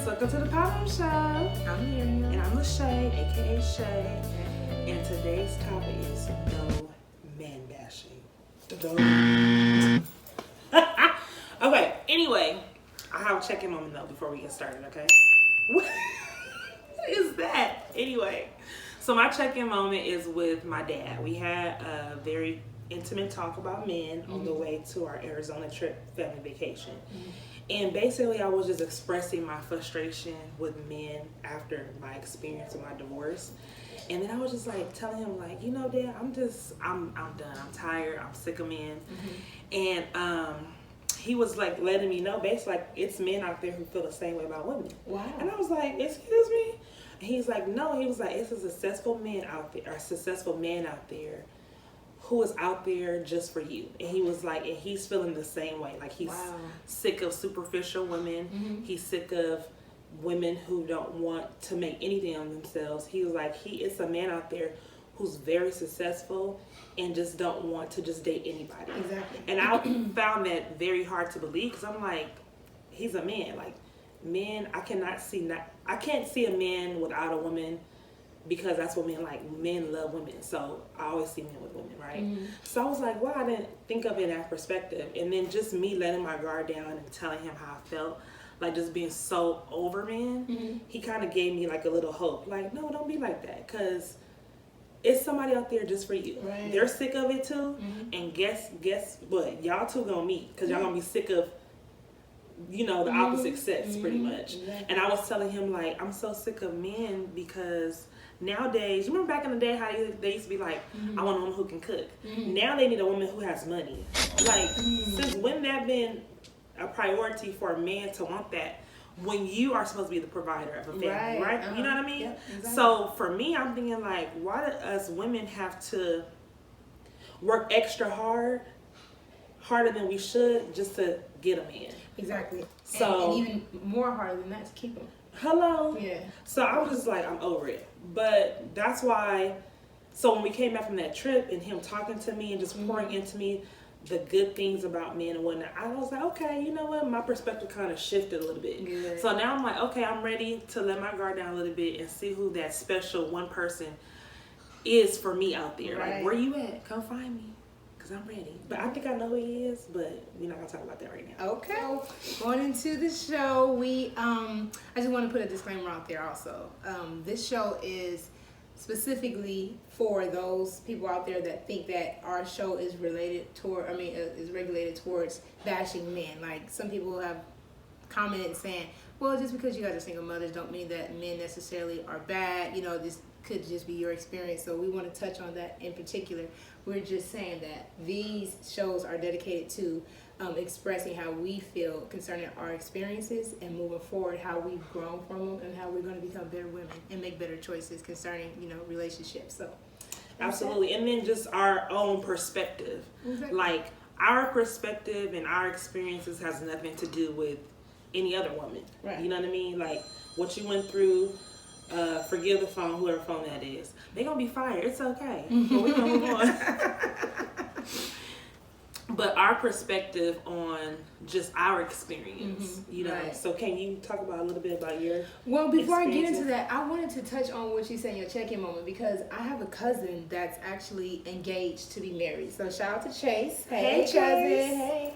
Welcome to the Pop Show. I'm Miriam. And I'm Lachey, aka Shay. And today's topic is no man bashing. Okay, anyway, I have a check-in moment though before we get started, okay? What is that? Anyway, so my check-in moment is with my dad. We had a very intimate talk about men on the way to our Arizona trip family vacation. And basically, I was just expressing my frustration with men after my experience with my divorce. And then I was just like telling him, like, you know, Dad, I'm done. I'm tired. I'm sick of men. And he was like letting me know, basically, like, it's men out there who feel the same way about women. Wow. And I was like, excuse me? And he's like, no. He was like, it's a successful man out there who is out there just for you. And he was like, and he's feeling the same way. Like, he's sick of superficial women. He's sick of women who don't want to make anything on themselves. He was like, it's a man out there who's very successful and just don't want to just date anybody. Exactly. And I found that very hard to believe, because I'm like, he's a man. Like, men, I can't see a man without a woman, because that's what men like. Men love women, so I always see men with women, right? So I was like, wow, I didn't think of it in that perspective. And then just me letting my guard down and telling him how I felt, like just being so over men, he kind of gave me like a little hope. Like, no, don't be like that, because it's somebody out there just for you. Right. They're sick of it too, and guess what? Y'all two gonna meet, because y'all gonna be sick of, you know, the opposite sex, pretty much. Exactly. And I was telling him, like, I'm so sick of men, because nowadays, you remember back in the day how they used to be like, I want a woman who can cook. Now they need a woman who has money. Like, since when that been a priority for a man to want that, when you are supposed to be the provider of a family, right? You know what I mean? Yep, exactly. So for me, I'm thinking, like, why do us women have to work extra harder than we should, just to get a man? Exactly. So and even more harder than that to keep them. Hello. Yeah. So I was just like, I'm over it. But that's why, so when we came back from that trip and him talking to me and just pouring into me the good things about men and whatnot, I was like, okay, you know what? My perspective kind of shifted a little bit. Good. So now I'm like, okay, I'm ready to let my guard down a little bit and see who that special one person is for me out there. Right. Like, where you at? Come find me, because I'm ready. But I think I know who he is, but we're not going to talk about that right now. Okay. Going into the show, we I just want to put a disclaimer out there also. This show is specifically for those people out there that think that our show is is regulated towards bashing men. Like, some people have commented saying, well, just because you guys are single mothers don't mean that men necessarily are bad. You know, this could just be your experience. So we want to touch on that in particular. We're just saying that these shows are dedicated to expressing how we feel concerning our experiences, and moving forward how we've grown from them and how we're going to become better women and make better choices concerning, you know, relationships. So absolutely. And then just our own perspective. Exactly. Like, our perspective and our experiences has nothing to do with any other woman. Right. You know what I mean? Like, what you went through, forgive the phone, whoever phone that is. They're going to be fired. It's okay. But we're going to move on. But our perspective on just our experience, you know. Right. So can you talk about a little bit about your Well, before I get into experiences? that, I wanted to touch on what you said in your check-in moment, because I have a cousin that's actually engaged to be married. So shout out to Chase. Hey, Chase. cousin. Hey.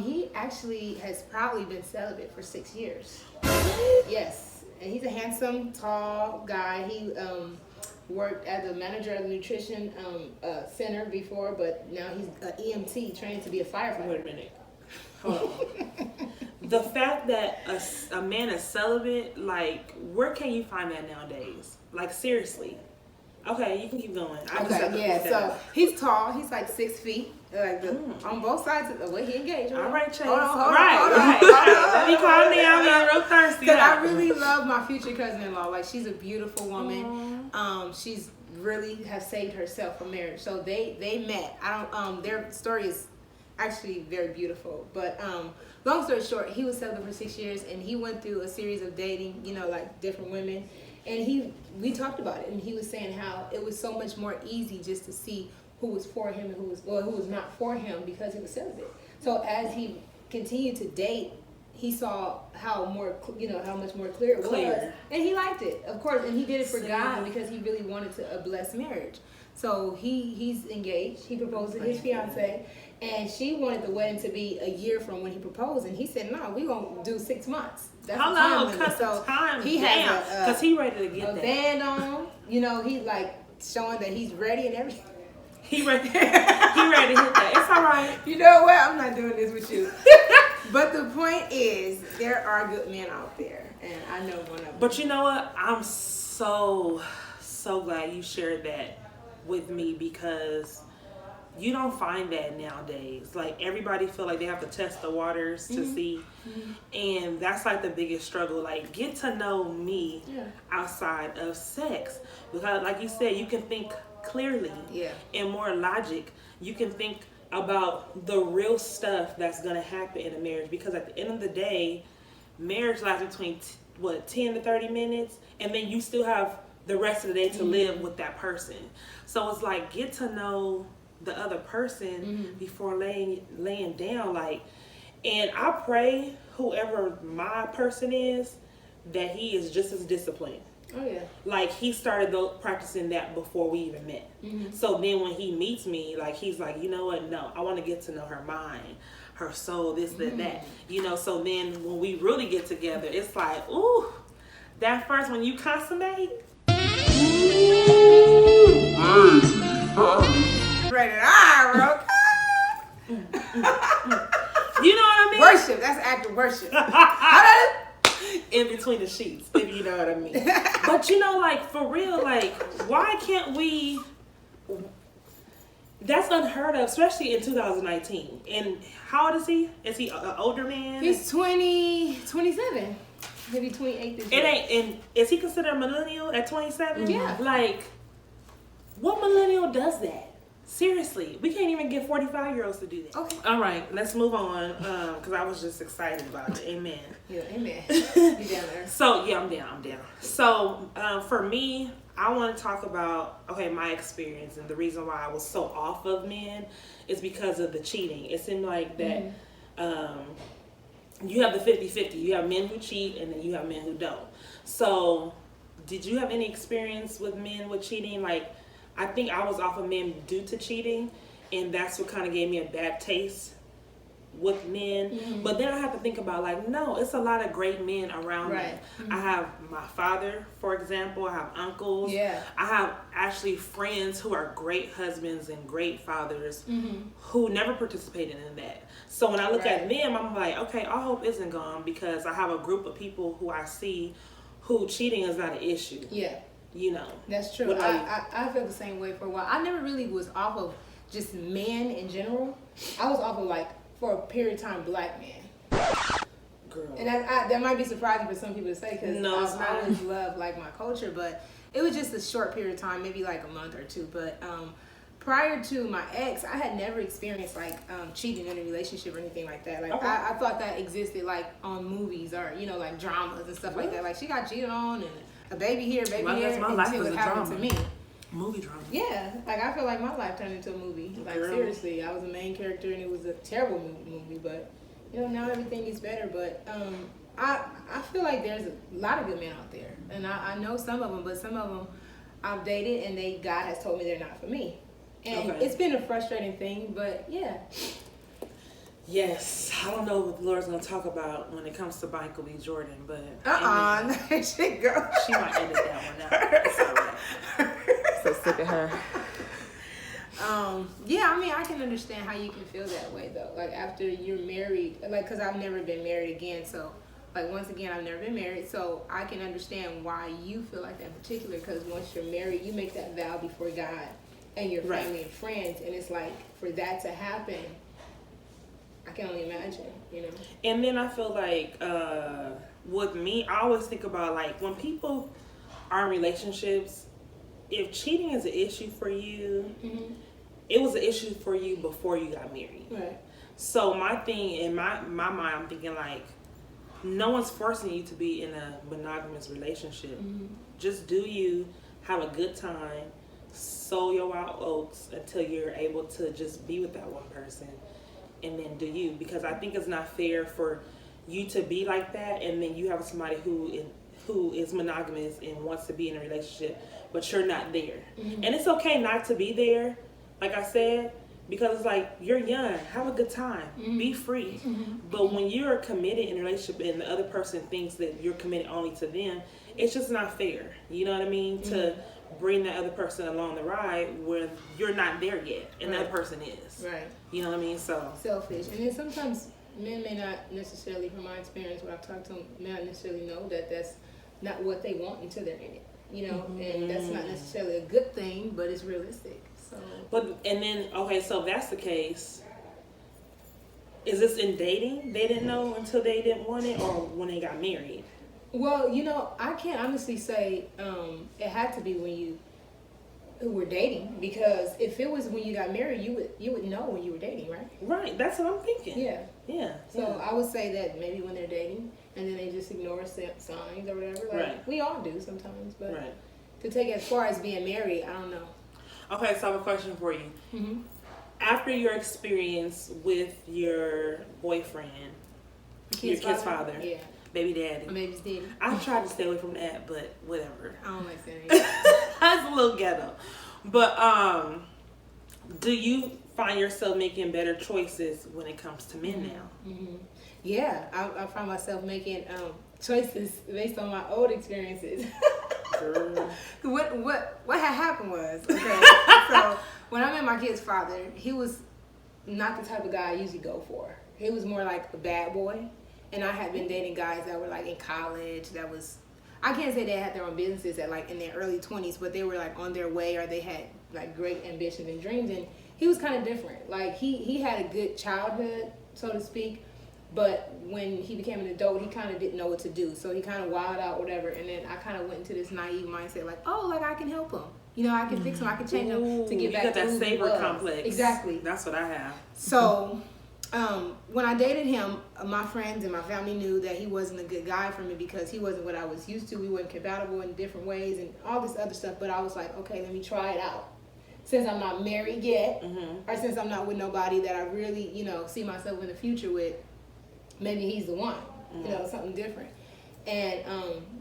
He actually has probably been celibate for 6 years. Yes. And he's a handsome, tall guy. He worked as a manager of the nutrition center before, but now he's an EMT, trained to be a firefighter. Wait a minute. Hold on. The fact that a man is celibate, like, where can you find that nowadays? Like, seriously. Okay, you can keep going. I just have to Okay, yeah. put that So out. he's tall. He's like 6 feet, like on both sides of the way he engaged. All right, Chase. Hold on. Right. Let me calm down. I'm getting real thirsty. Because now. I really love my future cousin-in-law. Like, she's a beautiful woman. She's really has saved herself from marriage. So they met. Their story is actually very beautiful. But long story short, he was celibate for 6 years, and he went through a series of dating, you know, like different women. And we talked about it, and he was saying how it was so much more easy just to see who was for him and who was not for him, because he was celibate. So as he continued to date he saw how how much more clear it was, and he liked it, of course, and he did it for God because he really wanted to bless marriage. So he's engaged. He proposed to his fiance, and she wanted the wedding to be a year from when he proposed, and he said, "No, we're gonna do 6 months." That's the time limit. So he has because he ready to get a band on. He like showing that he's ready and everything. He ready. He ready to hit that. It's all right. You know what? I'm not doing this with you. But the point is, there are good men out there, and I know one of them. But you know what? I'm so glad you shared that with me, because you don't find that nowadays. Like, everybody feel like they have to test the waters to see, and that's like the biggest struggle. Like, get to know me outside of sex, because like you said, you can think clearly and more logic. You can think about the real stuff that's going to happen in a marriage, because at the end of the day, marriage lasts between 10 to 30 minutes, and then you still have the rest of the day to live with that person. So it's like, get to know the other person before laying down. Like, and I pray whoever my person is, that he is just as disciplined. Oh yeah. Like, he started practicing that before we even met. So then when he meets me, like, he's like, you know what? No, I want to get to know her mind, her soul, this, that. So then when we really get together, it's like, ooh, that first when you consummate. Rated R, bro. You know what I mean? Worship. That's active worship. How in between the sheets, if you know what I mean. But like, for real, like, why can't we? That's unheard of, especially in 2019. And how old is he? Is he an older man? He's 27. He'll be 28 this year. It ain't. And is he considered a millennial at 27? Yeah. Like, what millennial does that? Seriously, we can't even get 45-year-olds to do that. Okay. All right, let's move on, because I was just excited about it. Amen. Yeah, amen. You down there? So, yeah, I'm down. So, for me, I want to talk about, my experience, and the reason why I was so off of men is because of the cheating. It seemed like that you have the 50-50. You have men who cheat, and then you have men who don't. So, did you have any experience with men with cheating? Like, I think I was off of men due to cheating, and that's what kind of gave me a bad taste with men. But then I have to think about, like, no, it's a lot of great men around me. I have my father, for example. I have uncles. Yeah. I have actually friends who are great husbands and great fathers who never participated in that. So when I look at them, I'm like, okay, all hope isn't gone, because I have a group of people who I see who cheating is not an issue. Yeah. That's true. I feel the same way for a while. I never really was off of just men in general. I was off of, like, for a period of time, black men. Girl. And that might be surprising for some people to say, because I always loved, like, my culture, but it was just a short period of time, maybe like a month or two. But prior to my ex, I had never experienced, like, cheating in a relationship or anything like that. Like, I thought that existed, like, on movies or, like, dramas and stuff like that. Like, she got cheated on, and a baby here, baby there, until it happened to me. Movie drama. Yeah, like, I feel like my life turned into a movie. Like, seriously, I was a main character, and it was a terrible movie. But now everything is better. But I feel like there's a lot of good men out there, and I know some of them, but some of them I've dated, and God has told me they're not for me, and it's been a frustrating thing. But yeah. Yes, I don't know what the Lord's gonna talk about when it comes to Michael B. Jordan, but shit, girl. She might edit that one out. It's all right. So sick of her. Yeah, I mean, I can understand how you can feel that way, though. Like, after you're married, like, because I've never been married again, so, like, once again, I've never been married, so I can understand why you feel like that in particular, because once you're married, you make that vow before God and your family and friends, and it's like, for that to happen, I can only imagine, And then I feel like, with me, I always think about, like, when people are in relationships, if cheating is an issue for you, it was an issue for you before you got married. Right. So my thing, in my mind, I'm thinking, like, no one's forcing you to be in a monogamous relationship. Just do you, have a good time, sow your wild oats until you're able to just be with that one person, and then do you. Because I think it's not fair for you to be like that, and then you have somebody who is monogamous and wants to be in a relationship, but you're not there. And it's okay not to be there, like I said, because it's like, you're young, have a good time, be free. But when you're committed in a relationship and the other person thinks that you're committed only to them, it's just not fair. You know what I mean? To bring that other person along the ride when you're not there yet, and that person is. Right. You know what I mean? So selfish. And then sometimes men may not necessarily, from my experience, when I've talked to them, may not necessarily know that that's not what they want until they're in it. You know, and that's not necessarily a good thing, but it's realistic. So. But and then okay, so if that's the case, is this in dating? They didn't know until they didn't want it, or when they got married? Well, you know, I can't honestly say it had to be when you were dating, because if it was when you got married, you would know when you were dating, right? Right. That's what I'm thinking. Yeah. Yeah. So I would say that maybe when they're dating, and then they just ignore signs or whatever. Like, right. We all do sometimes, but right. to take it as far as being married, I don't know. Okay, so I have a question for you. After your experience with your boyfriend, your kid's father, yeah, baby daddy, baby's daddy, I tried to stay away from that, but whatever. I don't like saying that. That's a little ghetto. But do you find yourself making better choices when it comes to men now? Yeah, I find myself making choices based on my old experiences. What had happened was, okay, so when I met my kid's father, he was not the type of guy I usually go for. He was more like a bad boy, and I had been dating guys that were like in college. That was, I can't say they had their own businesses at like in their early 20s, but they were like on their way, or they had like great ambitions and dreams. And he was kind of different. Like he had a good childhood, so to speak. But when he became an adult, he kind of didn't know what to do. So he kind of wilded out, whatever. And then I kind of went into this naive mindset, like, oh, like I can help him. You know, I can fix him. I can change him to get back to who he was. You got that savior complex. Exactly. That's what I have. So when I dated him, my friends and my family knew that he wasn't a good guy for me because he wasn't what I was used to. We weren't compatible in different ways and all this other stuff. But I was like, okay, let me try it out. Since I'm not married yet, or since I'm not with nobody that I really, you know, see myself in the future with, maybe he's the one, you know, something different. And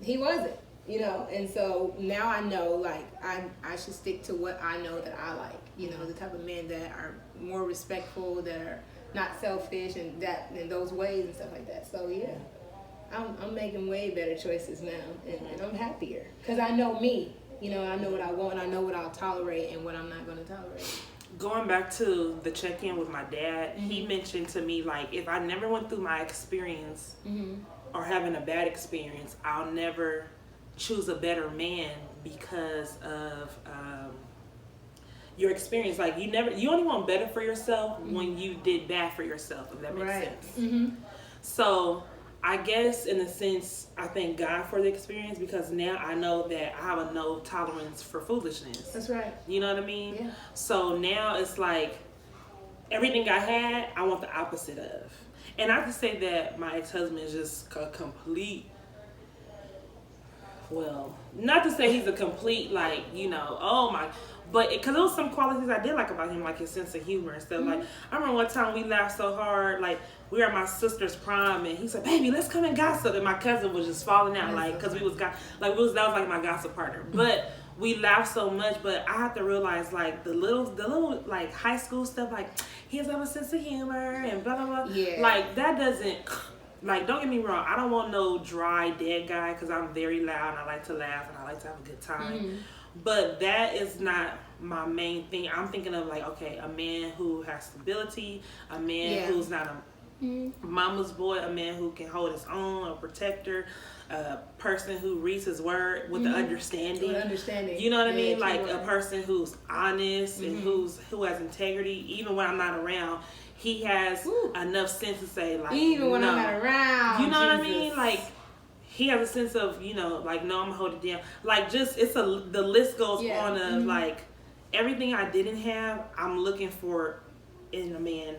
he wasn't, you know, and so now I know, like, I should stick to what I know that I like, you know, the type of men that are more respectful, that are not selfish, and that in those ways and stuff like that. So yeah, I'm making way better choices now, and I'm happier because I know me. You know, I know what I want, I know what I'll tolerate and what I'm not going to tolerate. Going back to the check-in with my dad, he mentioned to me, like, if I never went through my experience or having a bad experience, I'll never choose a better man because of your experience. Like, you only want better for yourself when you did bad for yourself, if that makes sense. So I guess in a sense, I thank God for the experience because now I know that I have a no tolerance for foolishness. That's right. You know what I mean? Yeah. So now it's like everything I had, I want the opposite of. And I can say that my ex-husband is just a complete, well, not to say he's a complete, like, you know, oh my, but because there was some qualities I did like about him, like his sense of humor and stuff. Like, I remember one time we laughed so hard, like, we were at my sister's prom, and he said, baby, let's come and gossip. And my cousin was just falling out, like, because that was like my gossip partner. But we laughed so much, but I have to realize, like, the little, like, high school stuff, like, he has a sense of humor and blah, blah, blah. Yeah. Like, that doesn't, like, don't get me wrong, I don't want no dry, dead guy, because I'm very loud, and I like to laugh, and I like to have a good time. But that is not my main thing. I'm thinking of, like, okay, a man who has stability, a man who's not a mama's boy, a man who can hold his own, a protector, a person who reads his word with the understanding. You know what I mean? Like a person who's honest and who has integrity. Even when I'm not around, he has enough sense to say, like, even when I'm not around. You know what I mean? Like, he has a sense of, you know, like, no, I'm gonna hold it down. Like, just the list goes on of like everything I didn't have, I'm looking for in a man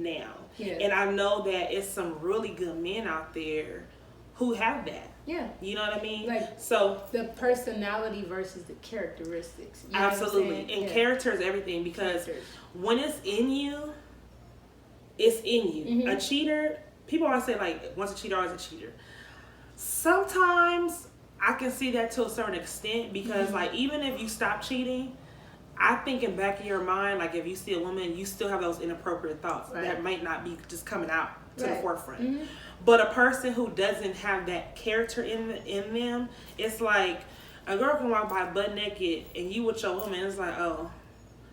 now. Yeah. And I know that it's some really good men out there who have that. Yeah. You know what I mean? Like, so the personality versus the characteristics. You absolutely. And character is everything, because when it's in you, it's in you. A cheater people always say like once a cheater, always a cheater. Sometimes I can see that to a certain extent because like even if you stop cheating, I think in back of your mind, like if you see a woman, you still have those inappropriate thoughts that might not be just coming out to the forefront. But a person who doesn't have that character in them, it's like a girl can walk by butt naked and you with your woman, it's like, oh,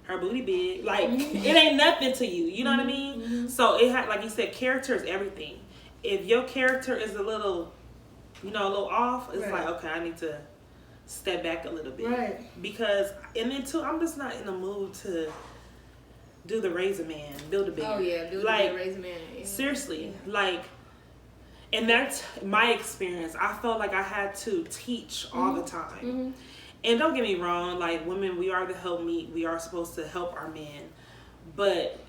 her booty big. Like it ain't nothing to you. You know what I mean? So it had, like you said, character is everything. If your character is a little, a little off, it's like, okay, I need to step back a little bit. Right. Because, and then too, I'm just not in the mood to do the raise a man, build a bear. Oh yeah, build a bear, raise a man. Yeah. Seriously, like, and that's my experience. I felt like I had to teach all the time. And don't get me wrong, like women, we are the helpmeet. We are supposed to help our men, but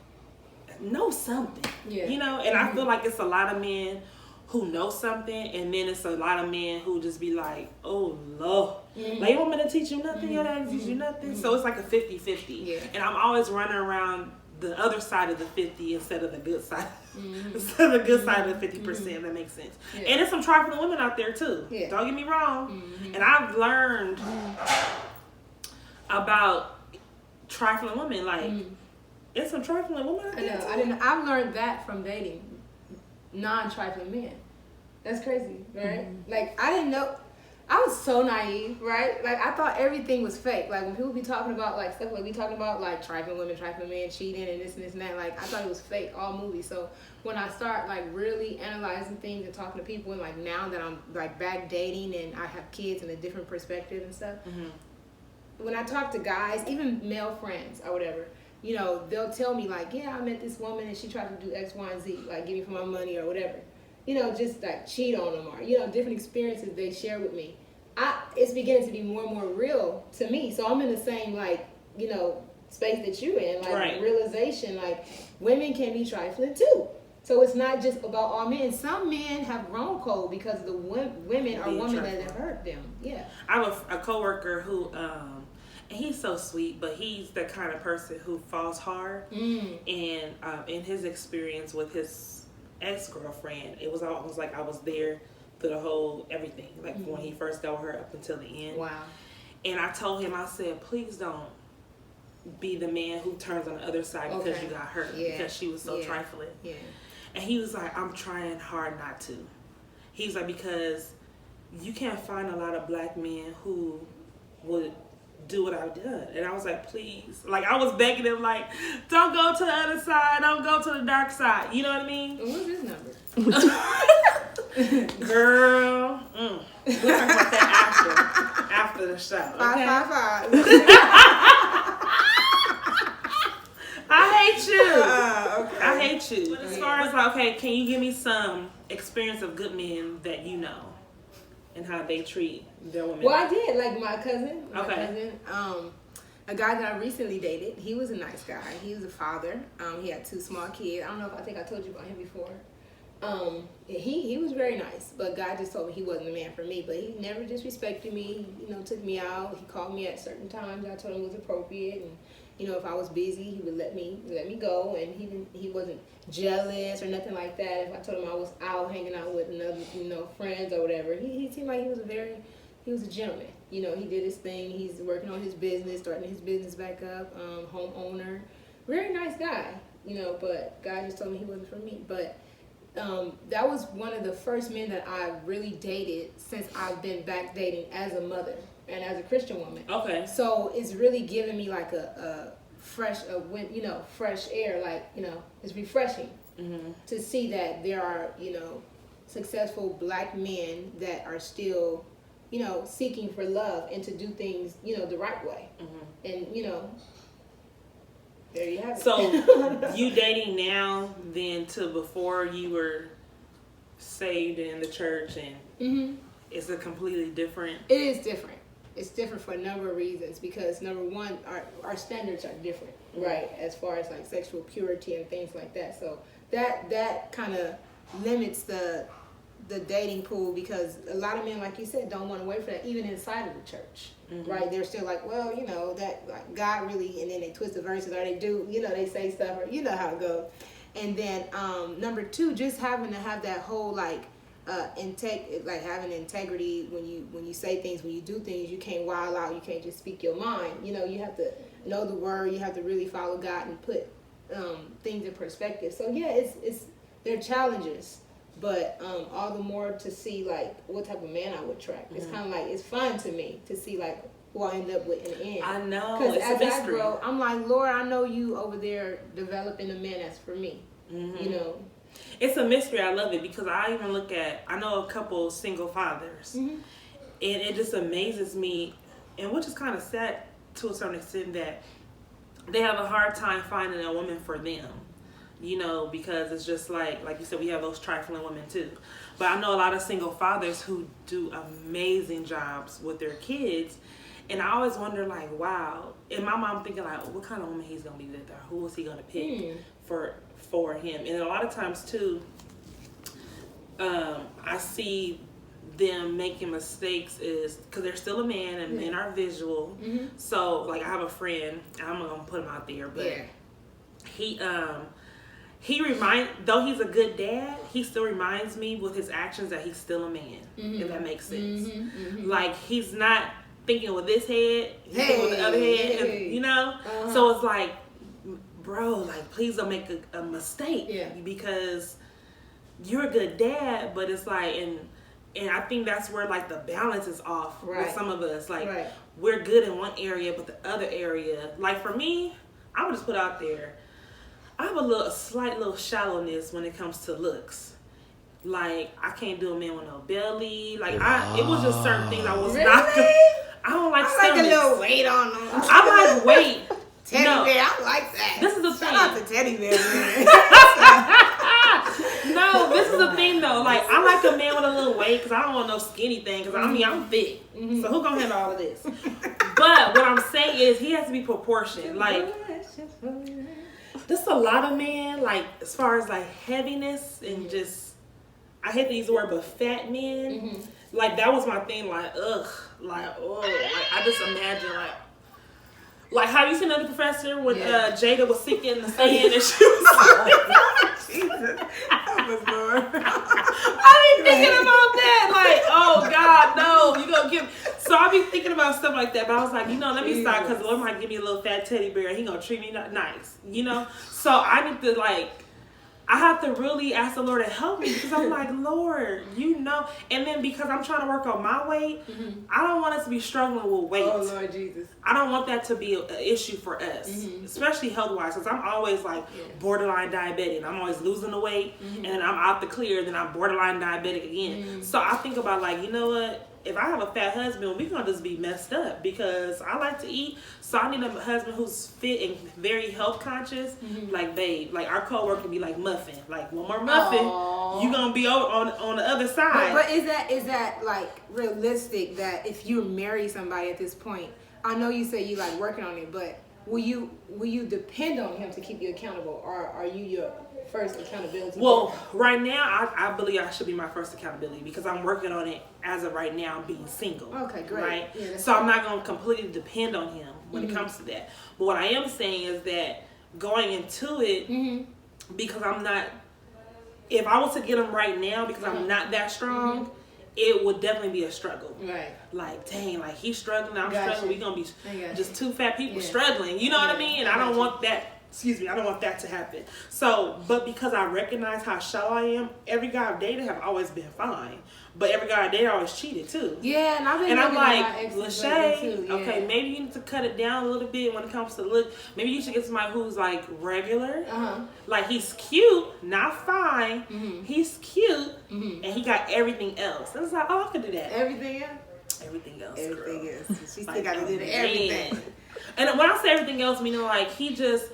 know something. Yeah. And I feel like it's a lot of men who know something, and then it's a lot of men who just be like, oh Lord, like you want me to teach you nothing? Your dad teach you nothing? So it's like a 50-50. Yeah. And I'm always running around the other side of the 50 instead of the good side. Instead of the good side of the 50%, if that makes sense. Yeah. And there's some trifling women out there too. Yeah. Don't get me wrong. And I've learned about trifling women. Like, it's some trifling women out there too. I've learned that from dating non-trifling men. That's crazy, right? Like, I didn't know. I was so naive, right? Like, I thought everything was fake. Like, when people be talking about, like, stuff like we talking about, like, trifling women, trifling men, cheating, and this and this and that, like, I thought it was fake, all movies. So, when I start, like, really analyzing things and talking to people, and, like, now that I'm, like, back dating and I have kids and a different perspective and stuff, when I talk to guys, even male friends or whatever, they'll tell me, like, yeah, I met this woman and she tried to do X, Y, and Z, like, give me for my money or whatever. Just like cheat on them or, different experiences they share with me. It's beginning to be more and more real to me. So I'm in the same, like, space that you're in, like realization, like women can be trifling too. So it's not just about all men. Some men have grown cold because the women are women that have hurt them. Yeah. I have a coworker who, and he's so sweet, but he's the kind of person who falls hard. And in his experience with his ex-girlfriend, it was almost like I was there through the whole everything, like when he first got with her up until the end. Wow. And I told him, I said, please don't be the man who turns on the other side because you got hurt, because she was so trifling. Yeah. And he was like, I'm trying hard not to. He was like, because you can't find a lot of black men who would do what I've done. And I was like, please. Like, I was begging him, like, don't go to the other side. Don't go to the dark side. You know what I mean? What's his number? Girl. We'll talk about that after the show. Okay? 555. I hate you. Okay. I hate you. But as far as, like, okay, can you give me some experience of good men that you know and how they treat their women? Well, I did. Like my cousin. A guy that I recently dated, he was a nice guy. He was a father. He had 2 small kids. I don't know if I think I told you about him before. He was very nice, but God just told me he wasn't the man for me. But he never disrespected me. He, took me out. He called me at certain times. I told him it was appropriate, and if I was busy, he would let me go, and he wasn't jealous or nothing like that. If I told him I was out hanging out with another friends or whatever, he seemed like he was a gentleman. He did his thing. He's working on his business, starting his business back up. Homeowner, very nice guy. But God just told me he wasn't for me. But that was one of the first men that I really dated since I've been back dating as a mother and as a Christian woman. Okay. So it's really given me like a fresh air. Like, it's refreshing to see that there are, successful black men that are still, seeking for love and to do things, the right way. And, there you have it. So you dating now than to before you were saved in the church, and it's a completely different. It is different. It's different for a number of reasons, because number one, our standards are different, right? As far as like sexual purity and things like that. So that kind of limits the dating pool, because a lot of men, like you said, don't want to wait for that even inside of the church, right? They're still like, well, that like God really, and then they twist the verses, or they do, they say stuff, or how it goes. And then number two, just having to have that whole like having integrity when you say things, when you do things. You can't wild out. You can't just speak your mind. You know, you have to know the word. You have to really follow God and put things in perspective. So yeah, it's they're challenges, but all the more to see like what type of man I would attract. It's kind of like, it's fun to me to see like who I end up with in the end. I know, because it's as a mystery. I grow, I'm like, Lord, I know you over there developing a man that's for me. You know, it's a mystery. I love it because I even I know a couple single fathers, and it just amazes me, and which is kind of sad to a certain extent, that they have a hard time finding a woman for them. You know, because it's just like you said, we have those trifling women too. But I know a lot of single fathers who do amazing jobs with their kids. And I always wonder, like, wow. In my mom thinking, like, what kind of woman he's going to be with, or who is he going to pick for him. And a lot of times, too, I see them making mistakes is because they're still a man, and men are visual. So, like, I have a friend, I'm not going to put him out there, but though he's a good dad, he still reminds me with his actions that he's still a man, if that makes sense. Like, he's not thinking with this head, he's thinking with the other head, and, you know? So it's like, bro, like, please don't make a mistake, because you're a good dad, but it's like, and I think that's where, like, the balance is off with some of us. Like, we're good in one area, but the other area, like, for me, I would just put out there, I have a slight little shallowness when it comes to looks. Like, I can't do a man with no belly. Like, it was just certain things I was not. I don't like stomachs. I like a little weight on them. I like weight. Teddy bear, I like that. This is the thing. Shout out to Teddy bear, man. No, this is the thing though. Like, I like a man with a little weight because I don't want no skinny thing. Because I mean, I'm thick. So who gonna handle all of this? But what I'm saying is, he has to be proportioned. Like, just a lot of men, like, as far as like heaviness and just, I hate to use the word, but fat men. Like, that was my thing. Like, like I just imagine like how you seen the professor when Jada was sick in the sand and she was Jesus. I be thinking about that, like, oh God, no, you gonna give. So I be thinking about stuff like that, but I was like, let me stop, because the Lord might give me a little fat teddy bear and he gonna treat me nice, So I need to, like, I have to really ask the Lord to help me, because I'm like, Lord, and then because I'm trying to work on my weight, I don't want us to be struggling with weight. Oh, Lord Jesus. I don't want that to be an issue for us, especially health-wise, because I'm always like borderline diabetic. I'm always losing the weight, and then I'm out the clear, then I'm borderline diabetic again. So I think about, like, you know what? If I have a fat husband, we're going to just be messed up, because I like to eat. So I need a husband who's fit and very health conscious. Like, babe, like, our coworker can be like Muffin. Like, one more muffin, you going to be on the other side. But is that like realistic that if you marry somebody at this point, I know you say you like working on it, but will you depend on him to keep you accountable, or are you your first accountability? Well, right now, I believe I should be my first accountability, because I'm working on it as of right now, being single. Okay, great. Right? Yeah, so I'm not going to completely depend on him when it comes to that. But what I am saying is that going into it, because I'm not, if I was to get him right now, because I'm not that strong, it would definitely be a struggle. Right. Like, dang, like, he's struggling, I'm struggling, we're going to be just two fat people Yeah. struggling. You know what I mean? And I don't want that. I don't want that to happen. So, but because I recognize how shallow I am, every guy I've dated have always been fine. But every guy I dated always cheated too. Yeah, and I've been. And I'm like, Lachey, okay, maybe you need to cut it down a little bit when it comes to look. Maybe you should get somebody who's like regular. Like, he's cute, not fine. He's cute, and he got everything else. And it's like, oh, I could do that. Everything else. Everything else. Everything girl. else. She still Like, got to do everything. And when I say everything else, meaning like he just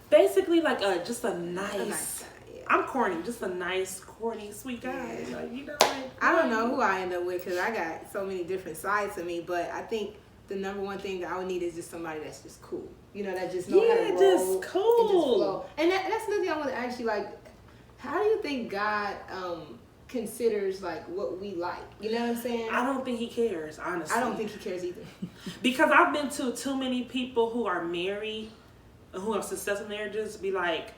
basically like just a nice guy, yeah. I'm corny, just a nice, corny, sweet guy. Yeah. Like, like, I don't know who I end up with, because I got so many different sides to me, but I think the number one thing that I would need is just somebody that's just cool. That just know how to roll. just cool. And just flow. And that's another thing I want to ask you, like, how do you think God considers like what we like? You know what I'm saying? I don't think he cares, honestly. I don't think he cares either. Because I've been to too many people who are married, who have successful marriages, be like,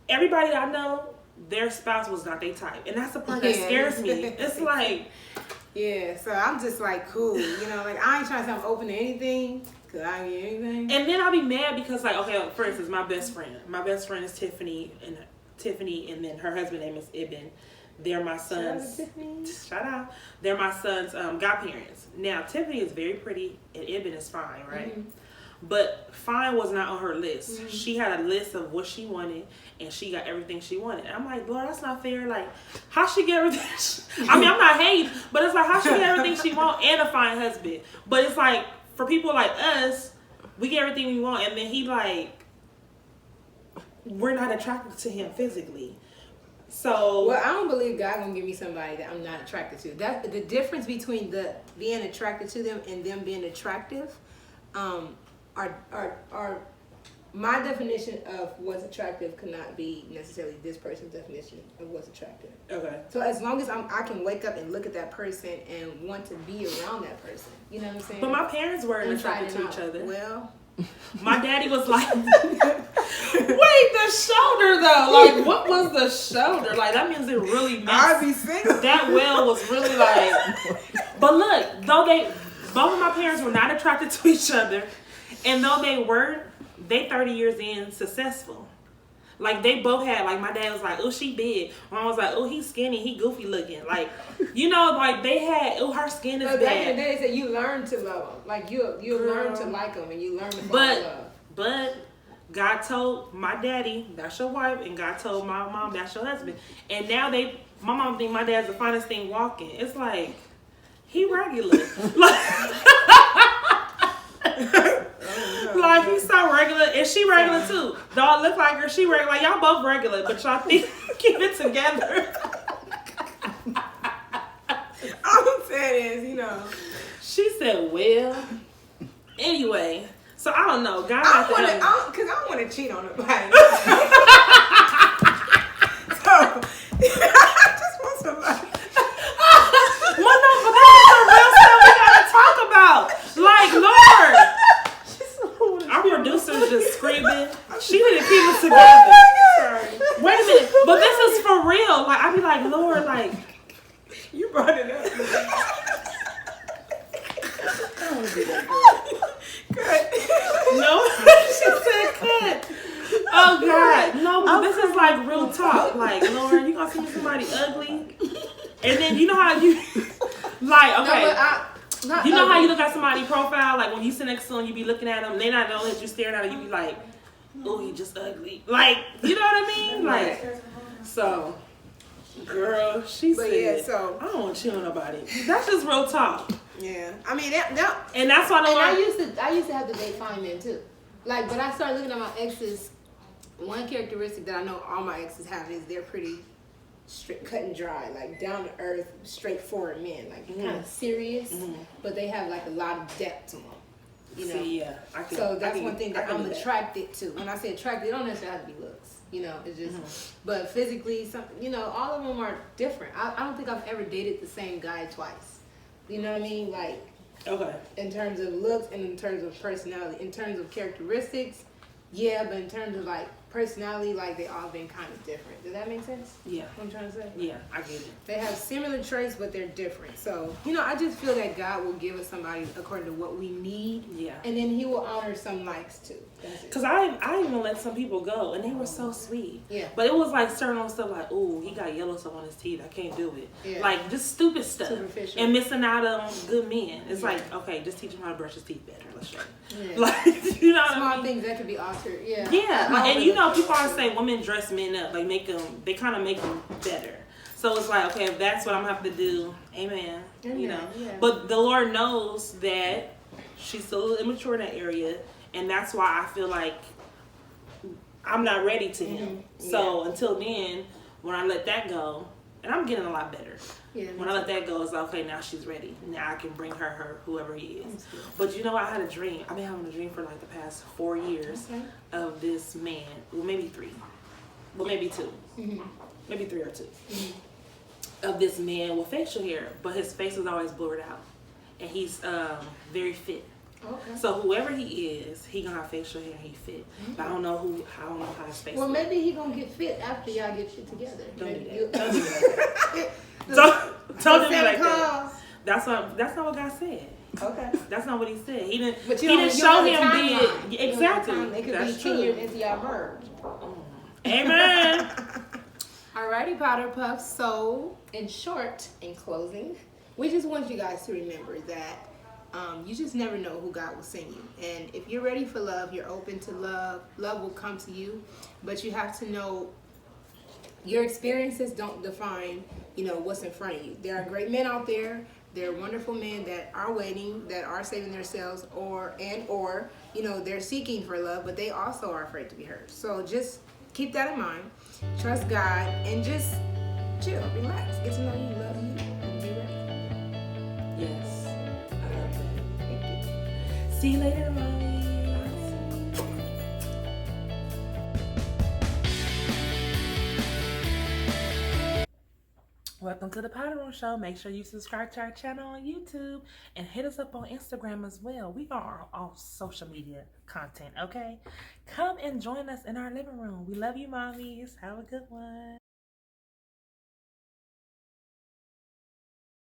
everybody I know, their spouse was not their type, and that's the part that scares me. It's like, yeah. So I'm just like, cool, you know, like I ain't trying to say I'm open to anything, cause I ain't get anything. And then I'll be mad because, like, okay, for instance, my best friend is Tiffany, and then her husband name is Ibn. They're my son's. Shout out. They're my son's godparents. Now Tiffany is very pretty, and Ibn is fine, right? Mm-hmm. But fine was not on her list. Mm-hmm. She had a list of what she wanted, and she got everything she wanted. And I'm like, Lord, that's not fair. Like, how she get everything? I mean, I'm not hating, but it's like, how she get everything she want and a fine husband? But it's like, for people like us, we get everything we want, and then he like, we're not attracted to him physically. So, well, I don't believe God gonna give me somebody that I'm not attracted to. That's the difference between the being attracted to them and them being attractive. Are my definition of what's attractive could not be necessarily this person's definition of what's attractive. Okay. So as long as I can wake up and look at that person and want to be around that person, you know what I'm saying? But my parents weren't attracted to each other. Well, my daddy was like, wait, the shoulder though. Like, what was the shoulder? Like, that means it really messed. I'd be single. That well was really like. But look, though both of my parents were not attracted to each other, and though they weren't, they 30 years in successful. Like, they both had, like, my dad was like, oh, she big. Mom was like, oh, he's skinny, he goofy looking. Like, you know, like, they had, oh, her skin is bad. Back in the day, they said you learn to love them. Like, you learn to like them, and you learn to fall in love. But God told my daddy, that's your wife, and God told my mom, that's your husband. And now my mom think my dad's the finest thing walking. It's like, he regular. Like, he's so regular, and she regular too. Dog look like her, she regular. Like, y'all both regular, but y'all think keep it together. All I'm saying is, you know. She said, well, anyway. So I don't know. God, because I don't want to cheat on nobody. So I just want somebody. Well, no, but this is the real stuff we gotta talk about. Like, Lord. Our producer's just screaming. She need to keep us together. Oh, wait a minute. But this is for real. Like, I be like, Lord, like. You brought it up. I don't want to be that good. No, she said cut. Oh, God. No, but this is like real talk. Like, Lord, you gonna see me somebody ugly? And then you know how you, like, okay. No, you know how you look at somebody's profile, like when you sit next to them, you be looking at them, they not know that you staring at them, you be like, oh, he just ugly. Like, you know what I mean? Like, so, girl, she said, yeah, so, I don't want to cheat on nobody. That's just real talk. Yeah, I mean, and that's why I used to have to date fine men too. Like, but I started looking at my exes. One characteristic that I know all my exes have is they're pretty straight, cut and dry, like down to earth, straightforward men, like kind of serious, but they have like a lot of depth to them. You know. See, yeah. So that's one thing that I'm attracted to. When I say attracted, it don't necessarily have to be looks. You know, it's just, but physically, you know, all of them are different. I don't think I've ever dated the same guy twice. You know what I mean? Like, okay. In terms of looks and in terms of personality, in terms of characteristics, yeah, but in terms of like personality, like they all been kind of different. Does that make sense? Yeah. What I'm trying to say? Yeah, I get it. They have similar traits, but they're different. So, you know, I just feel that God will give us somebody according to what we need. Yeah. And then he will honor some likes too. Because I even let some people go, and they were so sweet. Yeah. But it was like certain little stuff like, oh, he got yellow stuff on his teeth. I can't do it. Yeah. Like, just stupid stuff. Superficial. And missing out on good men. It's like, okay, just teach him how to brush his teeth better. Let's show you. Yeah. Like, you know what I mean? Small things that could be altered. Yeah. Yeah. Like, and you know, people always say women dress men up. Like, they kind of make them better. So it's like, okay, if that's what I'm going to have to do, amen. You know. Yeah. But the Lord knows that she's still a little immature in that area. And that's why I feel like I'm not ready to him. So until then, when I let that go, and I'm getting a lot better. Yeah, when I let that go, it's like, okay, now she's ready. Now I can bring her whoever he is. But you know, I had a dream. I've been having a dream for like the past 4 years of this man. Well, maybe 3. Well, maybe 2. Maybe 3 or 2. Of this man with facial hair, but his face is always blurred out. And he's very fit. Okay. So whoever he is, he gonna have facial hair. He fit. But I don't know how his face. Well, look. maybe he gonna get fit after y'all get shit together. Don't Maybe do you- that. Don't do that. The- Don't do the me like Santa that. Claus. That's not what God said. Okay. That's not what he said. He didn't. But He you didn't don't show know the him timeline. big. You know the Exactly. time. It could That's be true. 10 years into y'all merge. Amen. Alrighty, Powder Puffs. So, in short, in closing, we just want you guys to remember that you just never know who God will send you. And if you're ready for love, you're open to love, love will come to you. But you have to know your experiences don't define, what's in front of you. There are great men out there. There are wonderful men that are waiting, that are saving themselves, or they're seeking for love, but they also are afraid to be hurt. So just keep that in mind. Trust God and just chill, relax, get to know you, love you, and be ready. Yes. I love that. Thank you. See you later, mommies. Welcome to the Powder Room Show. Make sure you subscribe to our channel on YouTube and hit us up on Instagram as well. We are on all social media content, okay? Come and join us in our living room. We love you, mommies. Have a good one.